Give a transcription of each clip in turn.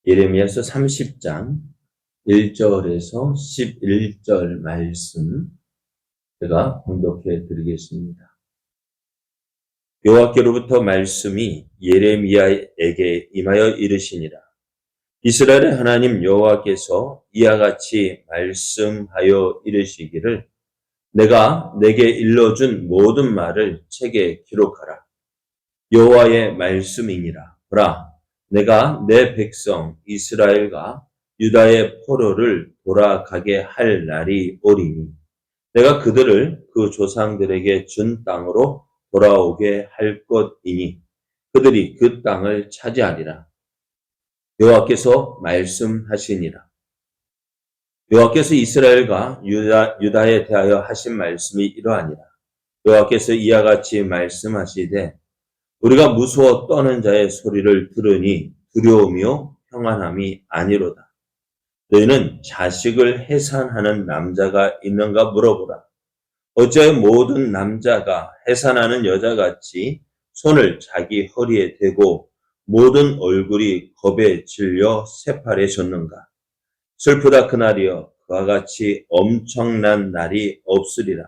예레미야서 30장 1절에서 11절 말씀 제가 봉독해 드리겠습니다. 여호와께로부터 말씀이 예레미야에게 임하여 이르시니라. 이스라엘의 하나님 여호와께서 이와 같이 말씀하여 이르시기를 내가 내게 일러준 모든 말을 책에 기록하라. 여호와의 말씀이니라. 보라, 내가 내 백성 이스라엘과 유다의 포로를 돌아가게 할 날이 오리니 내가 그들을 그 조상들에게 준 땅으로 돌아오게 할 것이니 그들이 그 땅을 차지하리라. 여호와께서 말씀하시니라. 여호와께서 이스라엘과 유다에 대하여 하신 말씀이 이러하니라. 여호와께서 이와 같이 말씀하시되 우리가 무서워 떠는 자의 소리를 들으니 두려움이요 평안함이 아니로다. 너희는 자식을 해산하는 남자가 있는가 물어보라. 어찌하여 모든 남자가 해산하는 여자같이 손을 자기 허리에 대고 모든 얼굴이 겁에 질려 새파래졌는가. 슬프다 그날이여 그와 같이 엄청난 날이 없으리라.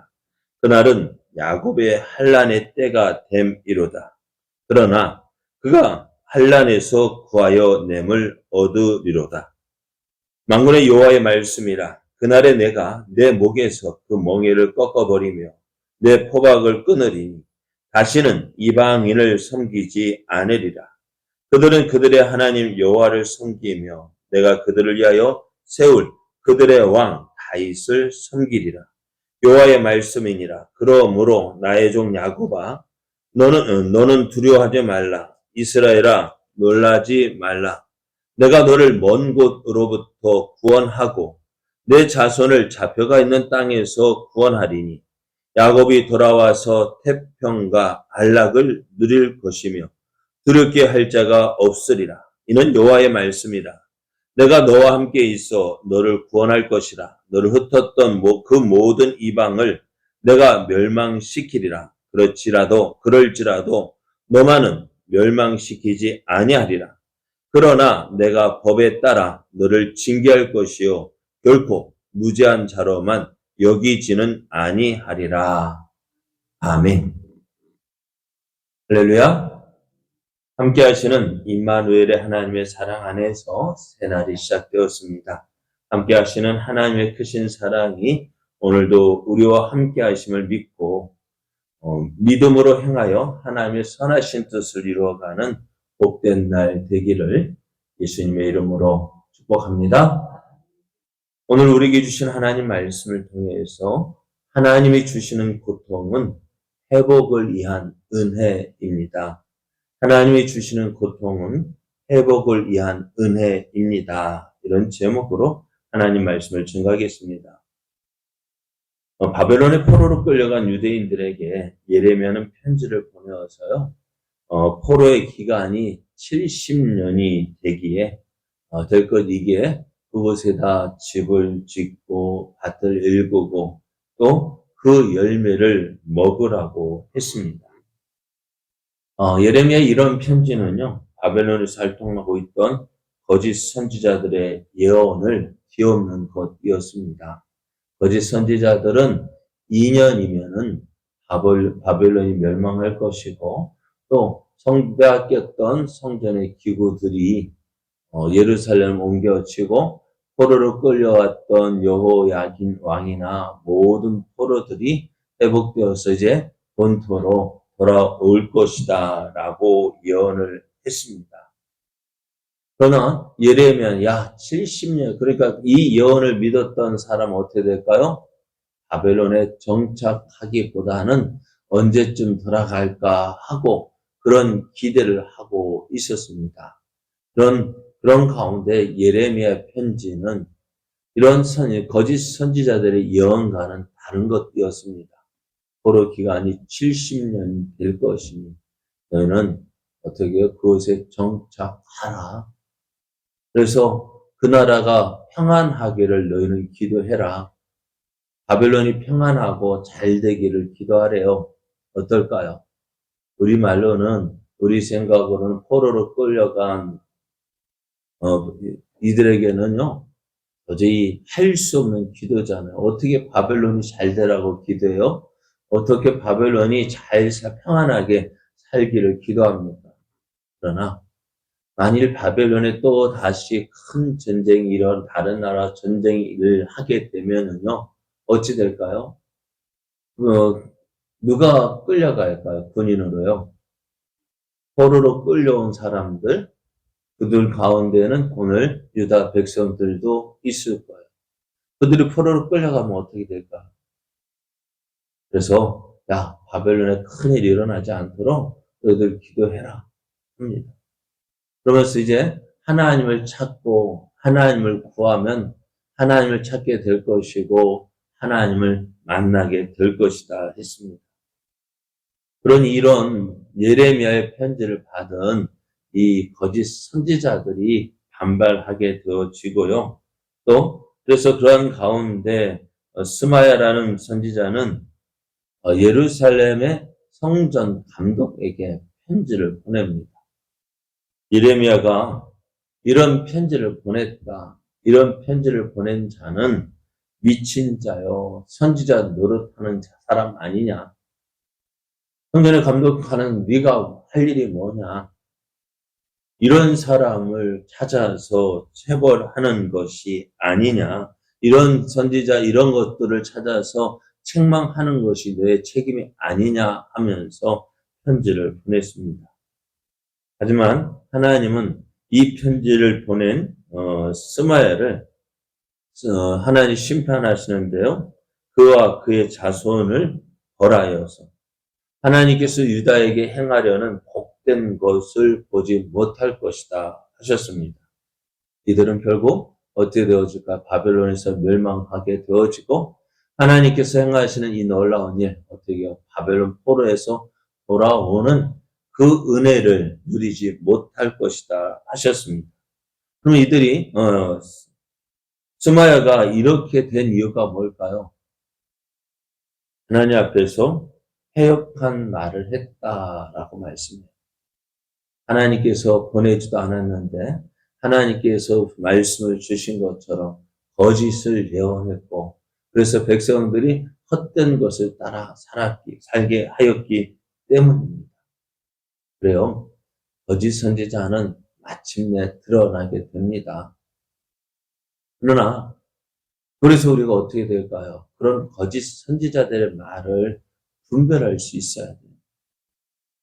그날은 야곱의 환난의 때가 됨이로다. 그러나 그가 환난에서 구하여 냄을 얻으리로다. 만군의 여호와의 말씀이라. 그날에 내가 내 목에서 그 멍에를 꺾어버리며 내 포박을 끊으리니 다시는 이방인을 섬기지 않으리라. 그들은 그들의 하나님 여호와를 섬기며 내가 그들을 위하여 세울 그들의 왕 다윗을 섬기리라. 여호와의 말씀이니라. 그러므로 나의 종 야곱아 너는 두려워하지 말라. 이스라엘아 놀라지 말라. 내가 너를 먼 곳으로부터 구원하고 내 자손을 잡혀가 있는 땅에서 구원하리니 야곱이 돌아와서 태평과 안락을 누릴 것이며 두렵게 할 자가 없으리라. 이는 여호와의 말씀이라. 내가 너와 함께 있어 너를 구원할 것이라. 너를 흩었던 그 모든 이방을 내가 멸망시키리라. 그럴지라도 너만은 멸망시키지 아니하리라. 그러나 내가 법에 따라 너를 징계할 것이요 결코 무죄한 자로만 여기지는 아니하리라. 아멘. 할렐루야. 함께 하시는 임마누엘의 하나님의 사랑 안에서 새날이 시작되었습니다. 함께 하시는 하나님의 크신 사랑이 오늘도 우리와 함께 하심을 믿고 믿음으로 행하여 하나님의 선하신 뜻을 이루어가는 복된 날 되기를 예수님의 이름으로 축복합니다. 오늘 우리에게 주신 하나님 말씀을 통해서 하나님이 주시는 고통은 회복을 위한 은혜입니다. 하나님이 주시는 고통은 회복을 위한 은혜입니다. 이런 제목으로 하나님 말씀을 증거하겠습니다. 바벨론의 포로로 끌려간 유대인들에게 예레미야는 편지를 보내어서요. 포로의 기간이 70년이 되기에 될 것 이기에 그곳에다 집을 짓고 밭을 일구고 또 그 열매를 먹으라고 했습니다. 예레미야의 이런 편지는요, 바벨론에서 활동하고 있던 거짓 선지자들의 예언을 뒤엎는 것이었습니다. 거짓 선지자들은 2년이면은 바벨론이 멸망할 것이고 또 빼앗겼던 성전의 기구들이 예루살렘을 옮겨지고 포로로 끌려왔던 여호야긴 왕이나 모든 포로들이 회복되어서 이제 본토로 돌아올 것이다 라고 예언을 했습니다. 그러나 예레미야는 70년 그러니까 이 예언을 믿었던 사람은 어떻게 될까요? 바벨론에 정착하기보다는 언제쯤 돌아갈까 하고 그런 기대를 하고 있었습니다. 그런 가운데 예레미야 편지는 이런 거짓 선지자들의 예언과는 다른 것이었습니다. 포로 기간이 70년이 될 것이니 너희는 어떻게 그곳에 정착하라. 그래서 그 나라가 평안하기를 너희는 기도해라. 바벨론이 평안하고 잘 되기를 기도하래요. 어떨까요? 우리 생각으로는 포로로 끌려간 이들에게는요, 도저히 할 수 없는 기도잖아요. 어떻게 바벨론이 잘 되라고 기도해요? 어떻게 바벨론이 평안하게 살기를 기도합니까? 그러나 만일 바벨론에 또 다시 큰 전쟁이 이런 다른 나라 전쟁을 하게 되면은요, 어찌 될까요? 누가 끌려갈까요? 군인으로요. 포로로 끌려온 사람들, 그들 가운데는 오늘 유다 백성들도 있을 거예요. 그들이 포로로 끌려가면 어떻게 될까? 그래서 야, 바벨론에 큰일이 일어나지 않도록 너희들 기도해라 합니다. 그러면서 이제 하나님을 찾고 하나님을 구하면 하나님을 찾게 될 것이고 하나님을 만나게 될 것이다 했습니다. 그러니 이런 예레미야의 편지를 받은 이 거짓 선지자들이 반발하게 되어지고요. 또 그래서 그러한 가운데 스마야라는 선지자는 예루살렘의 성전 감독에게 편지를 보냅니다. 예레미야가 이런 편지를 보냈다. 이런 편지를 보낸 자는 미친 자요. 선지자 노릇하는 사람 아니냐. 성전을 감독하는 네가 할 일이 뭐냐. 이런 사람을 찾아서 체벌하는 것이 아니냐. 이런 선지자 이런 것들을 찾아서 책망하는 것이 너의 책임이 아니냐 하면서 편지를 보냈습니다. 하지만 하나님은 이 편지를 보낸 스마야를 하나님 심판하시는데요. 그와 그의 자손을 벌하여서 하나님께서 유다에게 행하려는 복된 것을 보지 못할 것이다 하셨습니다. 이들은 결국 어떻게 되어질까? 바벨론에서 멸망하게 되어지고 하나님께서 행하시는 이 놀라운 일, 어떻게 해요? 바벨론 포로에서 돌아오는 그 은혜를 누리지 못할 것이다 하셨습니다. 그럼 이들이 스마야가 이렇게 된 이유가 뭘까요? 하나님 앞에서 해역한 말을 했다라고 말씀해요. 하나님께서 보내지도 않았는데 하나님께서 말씀을 주신 것처럼 거짓을 예언했고 그래서 백성들이 헛된 것을 따라 살게 하였기 때문입니다. 그래요. 거짓 선지자는 마침내 드러나게 됩니다. 그러나 그래서 우리가 어떻게 될까요? 그런 거짓 선지자들의 말을 분별할 수 있어야 돼요.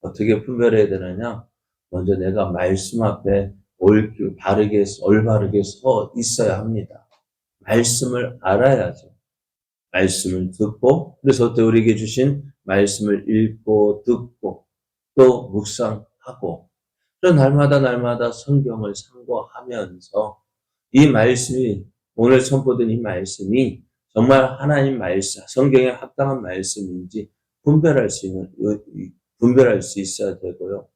어떻게 분별해야 되느냐? 먼저 내가 말씀 앞에 올바르게 서 있어야 합니다. 말씀을 알아야죠. 말씀을 듣고, 그래서 어때 우리에게 주신 말씀을 읽고, 듣고, 또 묵상하고, 그런 날마다 성경을 상고하면서 이 말씀이, 오늘 선포된 이 말씀이 정말 하나님 말씀, 성경에 합당한 말씀인지 분별할 수 있어야 되고요.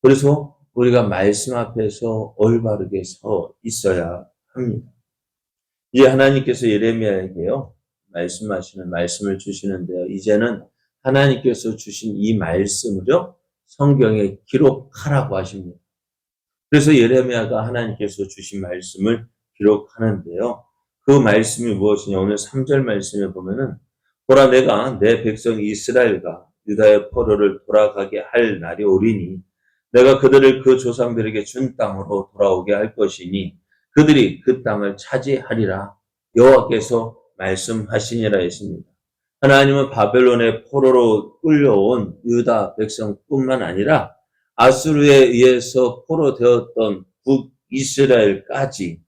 그래서 우리가 말씀 앞에서 올바르게 서 있어야 합니다. 이제 하나님께서 예레미야에게요, 말씀을 주시는데요. 이제는 하나님께서 주신 이 말씀을요, 성경에 기록하라고 하십니다. 그래서 예레미야가 하나님께서 주신 말씀을 기록하는데요. 그 말씀이 무엇이냐? 오늘 3절 말씀에 보면은, 보라 내가 내 백성 이스라엘과 유다의 포로를 돌아가게 할 날이 오리니 내가 그들을 그 조상들에게 준 땅으로 돌아오게 할 것이니 그들이 그 땅을 차지하리라 여호와께서 말씀하시니라 했습니다. 하나님은 바벨론의 포로로 끌려온 유다 백성뿐만 아니라 아수르에 의해서 포로되었던 북이스라엘까지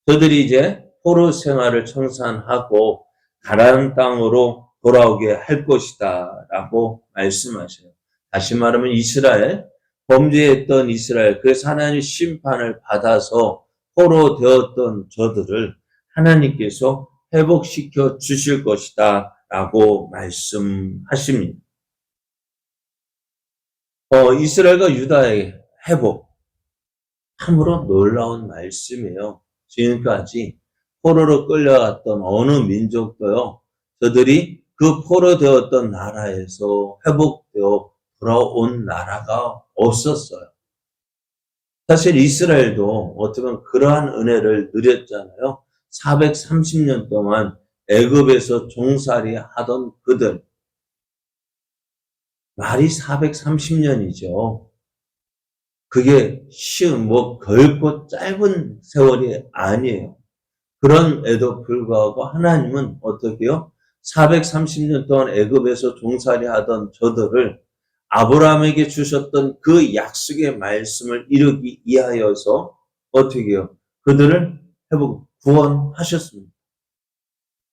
그들이 이제 포로 생활을 청산하고 가나안 땅으로 돌아오게 할 것이다 라고 말씀하셔요. 다시 말하면 이스라엘, 범죄했던 이스라엘, 그래서 하나님의 심판을 받아서 포로 되었던 저들을 하나님께서 회복시켜 주실 것이다 라고 말씀하십니다. 이스라엘과 유다의 회복, 참으로 놀라운 말씀이에요. 지금까지 포로로 끌려갔던 어느 민족도요, 저들이 그 포로되었던 나라에서 회복되어 돌아온 나라가 없었어요. 사실 이스라엘도 어떻게 보면 그러한 은혜를 누렸잖아요. 430년 동안 애굽에서 종살이 하던 그들. 말이 430년이죠. 그게 쉬운, 결코 짧은 세월이 아니에요. 그런에도 불구하고 하나님은 어떻게 해요? 430년 동안 애굽에서 종살이 하던 저들을 아브라함에게 주셨던 그 약속의 말씀을 이루기 위하여서 어떻게 해요? 그들을 구원하셨습니다.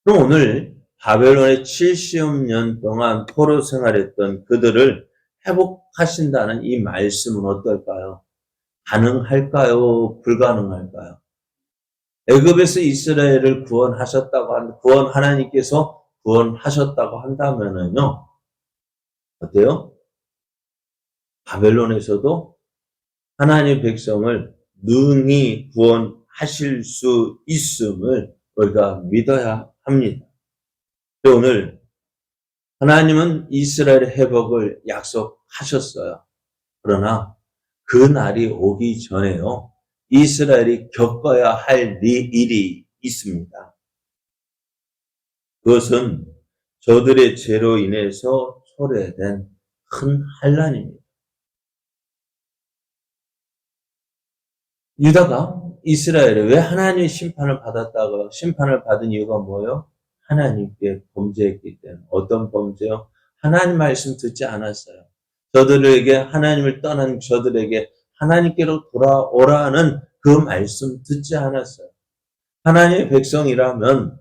그럼 오늘 바벨론의 70년 동안 포로 생활했던 그들을 회복하신다는 이 말씀은 어떨까요? 가능할까요? 불가능할까요? 애굽에서 이스라엘을 하나님께서 구원하셨다고 한다면은요, 어때요? 바벨론에서도 하나님의 백성을 능히 구원하실 수 있음을 우리가 믿어야 합니다. 오늘 하나님은 이스라엘의 회복을 약속하셨어요. 그러나 그 날이 오기 전에요, 이스라엘이 겪어야 할 일이 있습니다. 그것은 저들의 죄로 인해서 초래된 큰 환난입니다. 유다가 이스라엘에 왜 하나님의 심판을 받은 이유가 뭐예요? 하나님께 범죄했기 때문에. 어떤 범죄요? 하나님 말씀 듣지 않았어요. 하나님을 떠난 저들에게 하나님께로 돌아오라는 그 말씀 듣지 않았어요. 하나님의 백성이라면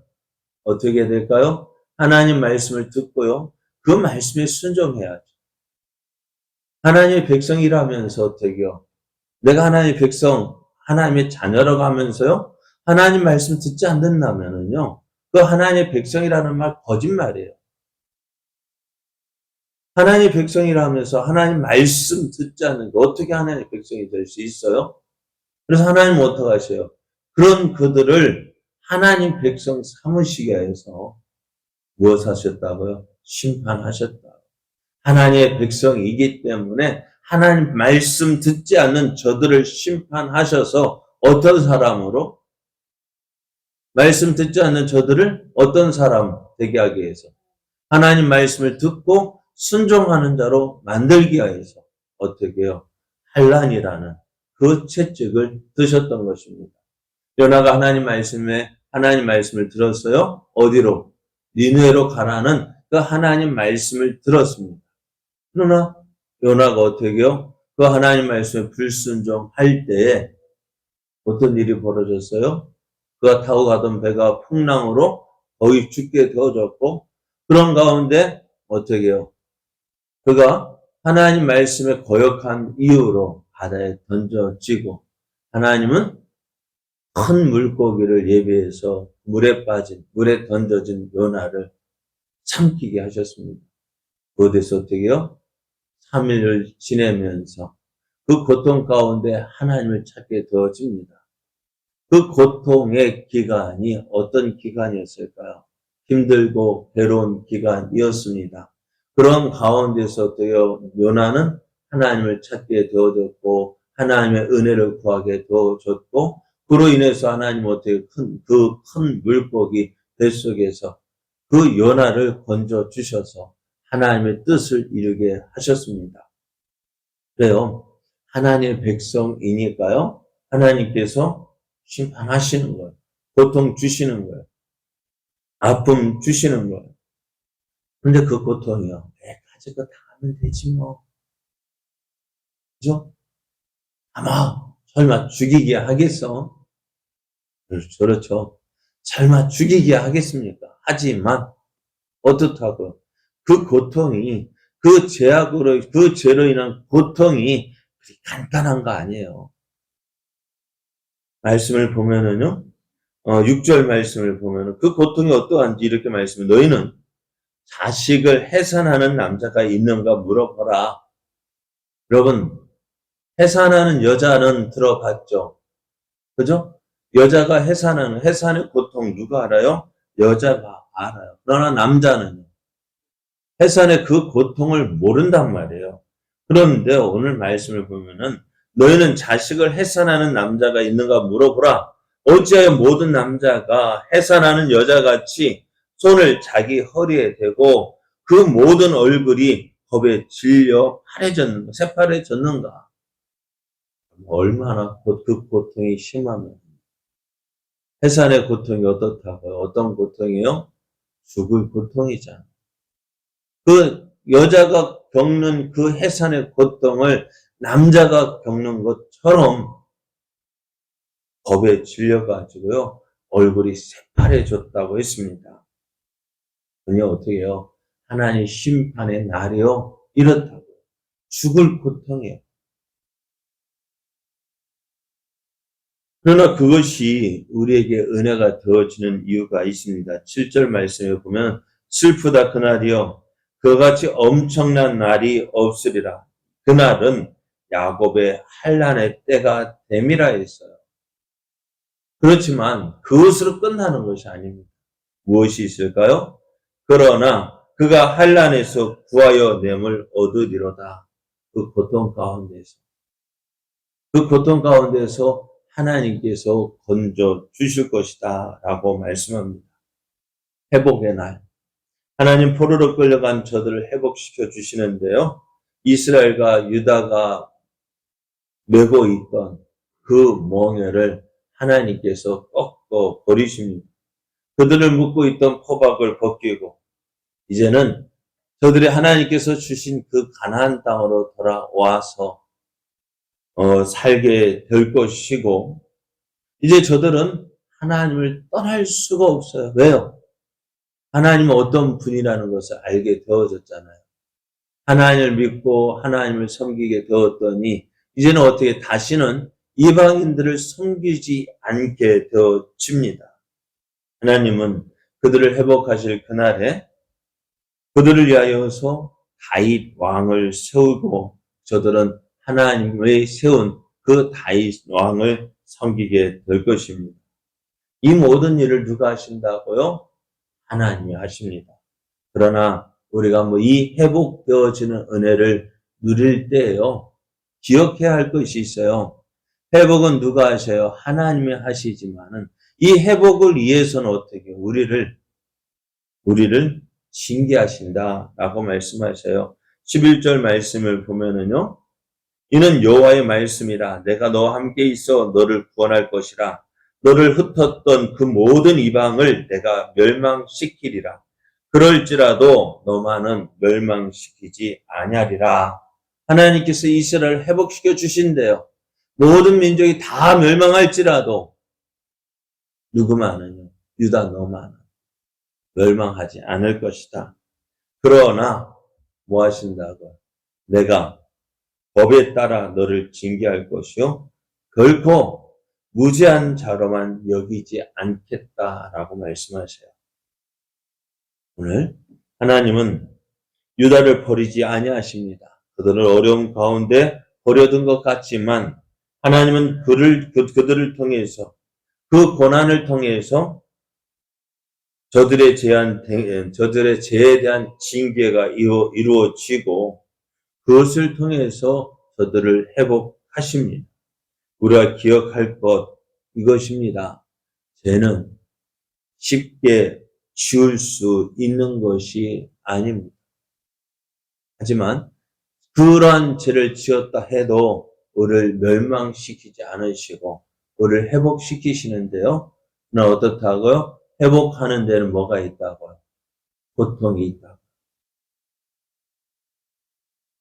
어떻게 될까요? 하나님 말씀을 듣고요, 그 말씀에 순종해야죠. 하나님의 백성이라면서 어떻게요? 내가 하나님의 백성, 하나님의 자녀라고 하면서요, 하나님 말씀 듣지 않는다면은요, 그 하나님의 백성이라는 말 거짓말이에요. 하나님의 백성이라면서 하나님 말씀 듣지 않는 게 어떻게 하나님의 백성이 될 수 있어요? 그래서 하나님은 어떻게 하셔요? 그런 그들을 하나님 백성 삼으시기 위해서 무엇 하셨다고요? 심판하셨다. 하나님의 백성이기 때문에 하나님 말씀 듣지 않는 저들을 심판하셔서 어떤 사람으로? 말씀 듣지 않는 저들을 어떤 사람 되게 하기 위해서 하나님 말씀을 듣고 순종하는 자로 만들기 위해서 어떻게 해요? 환난이라는 그 채찍을 드셨던 것입니다. 요나가 하나님 말씀을 들었어요. 어디로? 니느웨로 가라는 그 하나님 말씀을 들었습니다. 그러나 요나가 어떻게 해요? 그 하나님 말씀에 불순종할 때에 어떤 일이 벌어졌어요? 그가 타고 가던 배가 풍랑으로 거의 죽게 되어졌고, 그런 가운데 어떻게 해요? 그가 하나님 말씀에 거역한 이유로 바다에 던져지고, 하나님은 큰 물고기를 예비해서 물에 던져진 요나를 삼키게 하셨습니다. 그곳에서 어떻게 해요? 3일을 지내면서 그 고통 가운데 하나님을 찾게 되어집니다. 그 고통의 기간이 어떤 기간이었을까요? 힘들고 괴로운 기간이었습니다. 그런 가운데서 요나는 하나님을 찾게 되어졌고, 하나님의 은혜를 구하게 되어졌고, 그로 인해서 하나님 어떻게 큰 물고기 뱃속에서 그 요나를 건져 주셔서 하나님의 뜻을 이루게 하셨습니다. 그래요. 하나님의 백성이니까요, 하나님께서 심판하시는 거예요. 고통 주시는 거예요. 아픔 주시는 거예요. 근데 그 고통이요, 가지고 다 하면 되지 뭐. 그죠? 아마 설마 죽이게 하겠어? 그렇죠. 설마 죽이게 하겠습니까? 하지만 어떻다고요? 그 고통이, 그 죄로 인한 고통이 그리 간단한 거 아니에요. 말씀을 보면은요, 6절 말씀을 보면은 그 고통이 어떠한지 이렇게 말씀해. 너희는 자식을 해산하는 남자가 있는가 물어보라. 여러분, 해산하는 여자는 들어봤죠? 그죠? 여자가 해산의 고통 누가 알아요? 여자가 알아요. 그러나 남자는 해산의 그 고통을 모른단 말이에요. 그런데 오늘 말씀을 보면은 너희는 자식을 해산하는 남자가 있는가 물어보라. 어찌하여 모든 남자가 해산하는 여자같이 손을 자기 허리에 대고 그 모든 얼굴이 겁에 질려 새파래졌는가? 얼마나 그 고통이 심하면. 해산의 고통이 어떻다고요? 어떤 고통이요? 죽을 고통이잖아. 그 여자가 겪는 그 해산의 고통을 남자가 겪는 것처럼 겁에 질려가지고요. 얼굴이 새파래졌다고 했습니다. 그냥 어떻게 해요? 하나님 심판의 날이요. 이렇다고. 죽을 고통이에요. 그러나 그것이 우리에게 은혜가 되어지는 이유가 있습니다. 7절 말씀에 보면 슬프다 그날이요. 그같이 엄청난 날이 없으리라. 그날은 야곱의 환난의 때가 됨이라 했어요. 그렇지만 그것으로 끝나는 것이 아닙니다. 무엇이 있을까요? 그러나 그가 환난에서 구하여 냄을 얻으리로다. 그 고통 가운데서. 그 고통 가운데서 하나님께서 건져 주실 것이다 라고 말씀합니다. 회복의 날. 하나님 포로로 끌려간 저들을 회복시켜 주시는데요. 이스라엘과 유다가 메고 있던 그 멍에를 하나님께서 꺾어 버리십니다. 그들을 묶고 있던 포박을 벗기고 이제는 저들이 하나님께서 주신 그 가나안 땅으로 돌아와서 살게 될 것이고 이제 저들은 하나님을 떠날 수가 없어요. 왜요? 하나님은 어떤 분이라는 것을 알게 되어졌잖아요. 하나님을 믿고 하나님을 섬기게 되었더니 이제는 어떻게 다시는 이방인들을 섬기지 않게 되어집니다. 하나님은 그들을 회복하실 그날에 그들을 위하여서 다윗 왕을 세우고 저들은 하나님의 세운 그 다윗 왕을 섬기게 될 것입니다. 이 모든 일을 누가 하신다고요? 하나님이 하십니다. 그러나 우리가 이 회복되어지는 은혜를 누릴 때에요. 기억해야 할 것이 있어요. 회복은 누가 하셔요? 하나님이 하시지만은 이 회복을 위해서는 어떻게 우리를 징계하신다라고 말씀하셔요. 11절 말씀을 보면은요. 이는 여호와의 말씀이라 내가 너와 함께 있어 너를 구원할 것이라 너를 흩었던 그 모든 이방을 내가 멸망시키리라. 그럴지라도 너만은 멸망시키지 아니하리라. 하나님께서 이스라엘을 회복시켜 주신대요. 모든 민족이 다 멸망할지라도 누구만은요. 유다 너만은 멸망하지 않을 것이다. 그러나 뭐 하신다고? 내가 법에 따라 너를 징계할 것이요. 결코 무죄한 자로만 여기지 않겠다라고 말씀하셔요. 오늘 하나님은 유다를 버리지 아니하십니다. 그들을 어려움 가운데 버려둔 것 같지만 하나님은 그들을 통해서 그 고난을 통해서 저들의 죄에 대한 징계가 이루어지고 그것을 통해서 저들을 회복하십니다. 우리가 기억할 것 이것입니다. 죄는 쉽게 지울 수 있는 것이 아닙니다. 하지만 그러한 죄를 지었다 해도 우리를 멸망시키지 않으시고 우리를 회복시키시는데요. 그러나 어떻다고요? 회복하는 데는 뭐가 있다고요? 고통이 있다고.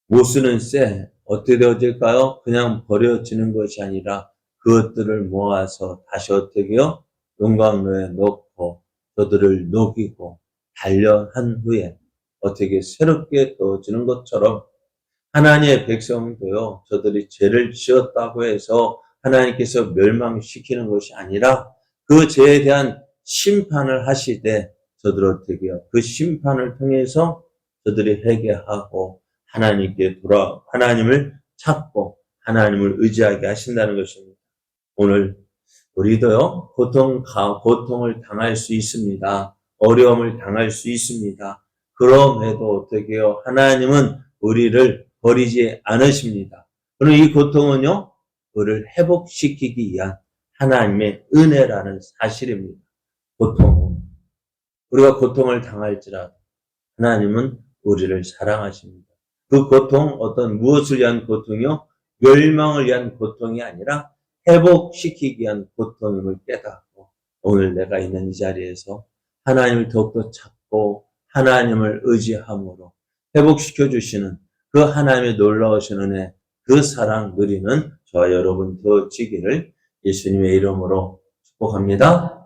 못쓰는 쇠 어떻게 되어질까요? 그냥 버려지는 것이 아니라 그것들을 모아서 다시 어떻게요? 용광로에 넣고 저들을 녹이고 단련한 후에 어떻게 새롭게 되어지는 것처럼 하나님의 백성도요. 저들이 죄를 지었다고 해서 하나님께서 멸망시키는 것이 아니라 그 죄에 대한 심판을 하시되 저들 어떻게 해요? 그 심판을 통해서 저들이 회개하고 하나님을 찾고 하나님을 의지하게 하신다는 것입니다. 오늘 우리도요, 고통을 당할 수 있습니다. 어려움을 당할 수 있습니다. 그럼에도 어떻게 해요? 하나님은 우리를 버리지 않으십니다. 그럼 이 고통은요, 그를 회복시키기 위한 하나님의 은혜라는 사실입니다. 고통. 우리가 고통을 당할지라도 하나님은 우리를 사랑하십니다. 그 고통, 어떤 무엇을 위한 고통이요? 멸망을 위한 고통이 아니라 회복시키기 위한 고통임을 깨닫고 오늘 내가 있는 이 자리에서 하나님을 더욱더 찾고 하나님을 의지함으로 회복시켜 주시는 그 하나님의 놀라우신 은혜, 그 사랑 누리는 저와 여러분 되어지기를 예수님의 이름으로 축복합니다.